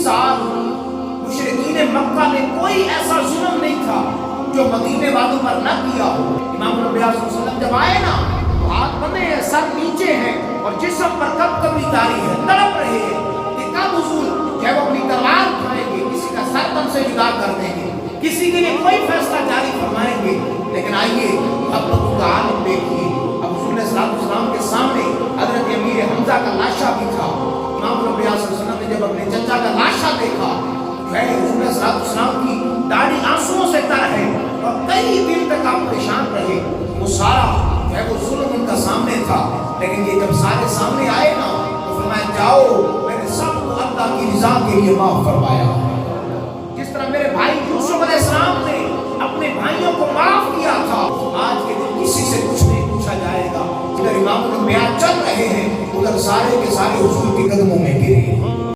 साल मुशरिकीन मक्का ने कोई ऐसा जुल्म नहीं था जो मदीने वालों पर न किया हो। इमाम नबी सल्लल्लाहु अलैहि वसल्लम जब आए ना, तो हाथ बंधे हैं, सर नीचे है और जिस्म पर कभी तारी है, तड़प रहे हैं कि कब हुजूर चाहे वो अपनी तलवार उठाएंगे, किसी का सर तन से जुदा कर देंगे, किसी के लिए कोई फैसला जारी फरमाएंगे। लेकिन आइए अब लोगों का हाल देखिए। अब हुजूर ने सल्लल्लाहु के सामने हजरत अमीर हमजा का लाशा भी था। इमाम नबी सल्लल्लाहु अलैहि वसल्लम ने जब अपने चचा का लाशा देखा, हुजूर ने सल्लल्लाहु की दाढ़ी आंसुओं से तर है और कई दिन तक आप परेशान रहे। वो सारा वो जुल्म उनका सामने था, लेकिन ये जब सारे सामने आए ना, तो फरमाया जाओ, मैंने सबको अल्लाह की रज़ा के लिए माफ फरमाया। जिस तरह मेरे भाई यूसुफ अलैहिस्सलाम ने अपने भाइयों को माफ किया था, आज के दिन किसी से कुछ नहीं पूछा जाएगा। इधर इमाम बयान चल रहे हैं, उधर सारे के सारे हुजूर के कदमों में